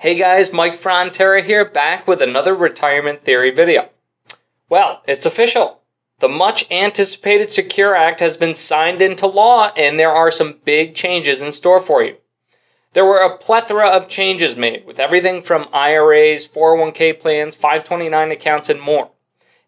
Hey guys, Mike Frontera here, back with another retirement theory video. Well, it's official. The much anticipated Secure Act has been signed into law, and there are some big changes in store for you. There were a plethora of changes made, with everything from IRAs, 401k plans, 529 accounts, and more.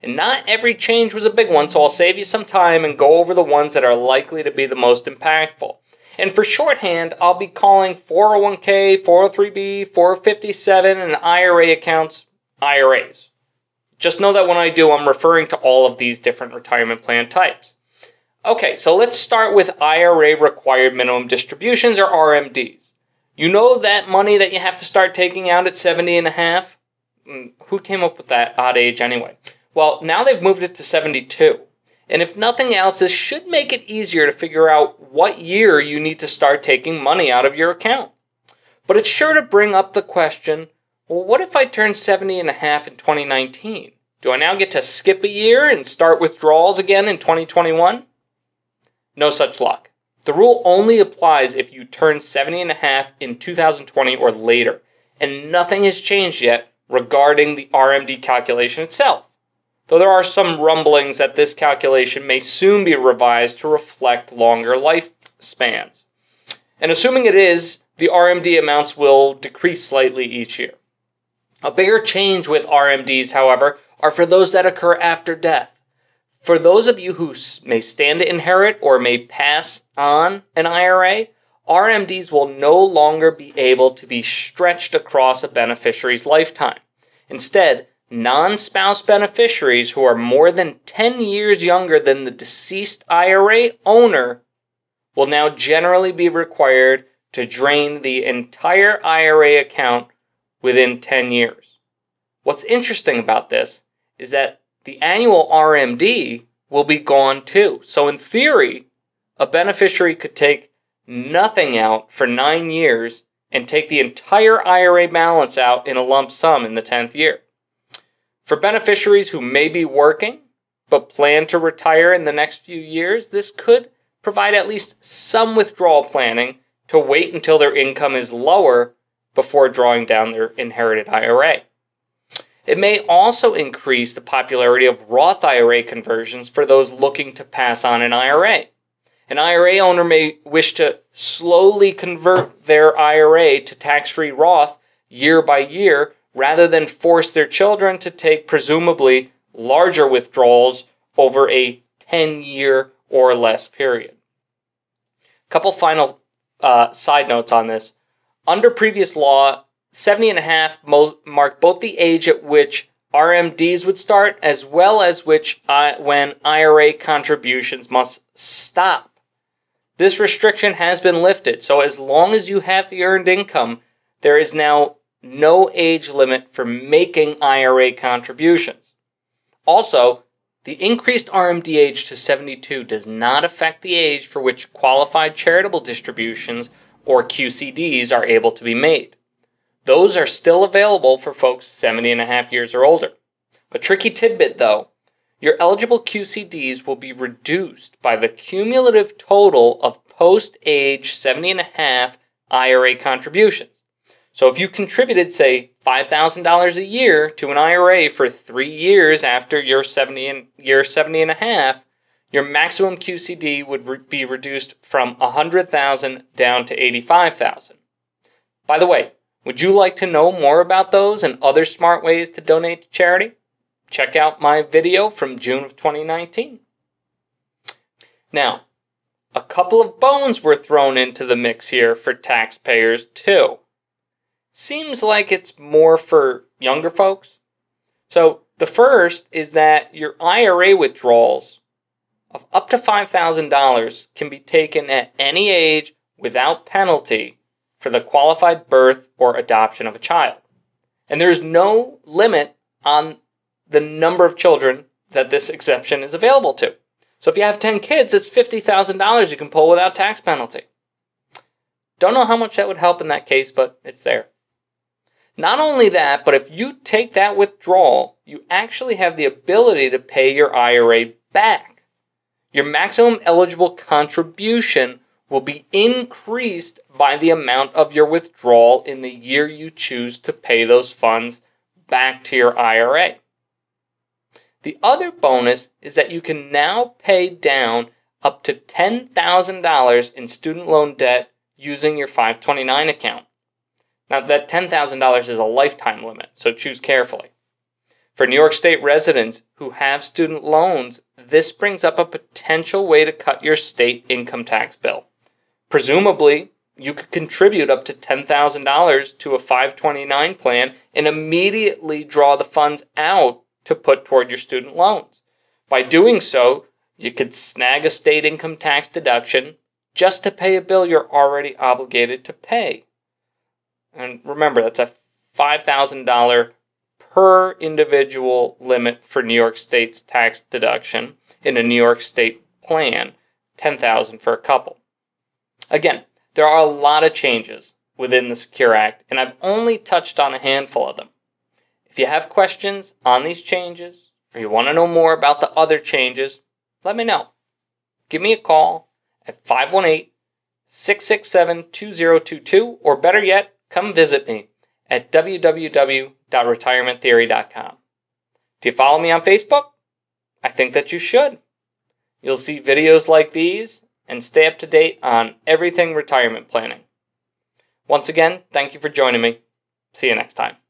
And not every change was a big one, so I'll save you some time and go over the ones that are likely to be the most impactful. And for shorthand, I'll be calling 401k, 403b, 457, and IRA accounts IRAs. Just know that when I do, I'm referring to all of these different retirement plan types. Okay, so let's start with IRA required minimum distributions, or RMDs. You know that money that you have to start taking out at 70 and a half? Who came up with that odd age anyway? Well, now they've moved it to 72. And if nothing else, this should make it easier to figure out what year you need to start taking money out of your account. But it's sure to bring up the question, well, what if I turn 70 and a half in 2019? Do I now get to skip a year and start withdrawals again in 2021? No such luck. The rule only applies if you turn 70 and a half in 2020 or later, and nothing has changed yet regarding the RMD calculation itself. Though there are some rumblings that this calculation may soon be revised to reflect longer lifespans. And assuming it is, the RMD amounts will decrease slightly each year. A bigger change with RMDs, however, are for those that occur after death. For those of you who may stand to inherit or may pass on an IRA, RMDs will no longer be able to be stretched across a beneficiary's lifetime. Instead, non-spouse beneficiaries who are more than 10 years younger than the deceased IRA owner will now generally be required to drain the entire IRA account within 10 years. What's interesting about this is that the annual RMD will be gone too. So in theory, a beneficiary could take nothing out for 9 years and take the entire IRA balance out in a lump sum in the 10th year. For beneficiaries who may be working but plan to retire in the next few years, this could provide at least some withdrawal planning to wait until their income is lower before drawing down their inherited IRA. It may also increase the popularity of Roth IRA conversions for those looking to pass on an IRA. An IRA owner may wish to slowly convert their IRA to tax-free Roth year by year, rather than force their children to take presumably larger withdrawals over a 10-year or less period. Couple final side notes on this. Under previous law, 70 and a half marked both the age at which RMDs would start as well as when IRA contributions must stop. This restriction has been lifted, so as long as you have the earned income, there is now no age limit for making IRA contributions. Also, the increased RMD age to 72 does not affect the age for which qualified charitable distributions, or QCDs, are able to be made. Those are still available for folks 70 and a half years or older. A tricky tidbit though, your eligible QCDs will be reduced by the cumulative total of post-age 70 and a half IRA contributions. So if you contributed, say, $5,000 a year to an IRA for 3 years after your 70 and a half, your maximum QCD would be reduced from $100,000 down to $85,000. By the way, would you like to know more about those and other smart ways to donate to charity? Check out my video from June of 2019. Now, a couple of bones were thrown into the mix here for taxpayers too. Seems like it's more for younger folks. So the first is that your IRA withdrawals of up to $5,000 can be taken at any age without penalty for the qualified birth or adoption of a child. And there's no limit on the number of children that this exception is available to. So if you have 10 kids, it's $50,000 you can pull without tax penalty. Don't know how much that would help in that case, but it's there. Not only that, but if you take that withdrawal, you actually have the ability to pay your IRA back. Your maximum eligible contribution will be increased by the amount of your withdrawal in the year you choose to pay those funds back to your IRA. The other bonus is that you can now pay down up to $10,000 in student loan debt using your 529 account. Now, that $10,000 is a lifetime limit, so choose carefully. For New York State residents who have student loans, this brings up a potential way to cut your state income tax bill. Presumably, you could contribute up to $10,000 to a 529 plan and immediately draw the funds out to put toward your student loans. By doing so, you could snag a state income tax deduction just to pay a bill you're already obligated to pay. And remember, that's a $5,000 per individual limit for New York State's tax deduction in a New York State plan, $10,000 for a couple. Again, there are a lot of changes within the Secure Act, and I've only touched on a handful of them. If you have questions on these changes, or you want to know more about the other changes, let me know. Give me a call at 518-667-2022, or better yet, come visit me at www.retirementtheory.com. Do you follow me on Facebook? I think that you should. You'll see videos like these and stay up to date on everything retirement planning. Once again, thank you for joining me. See you next time.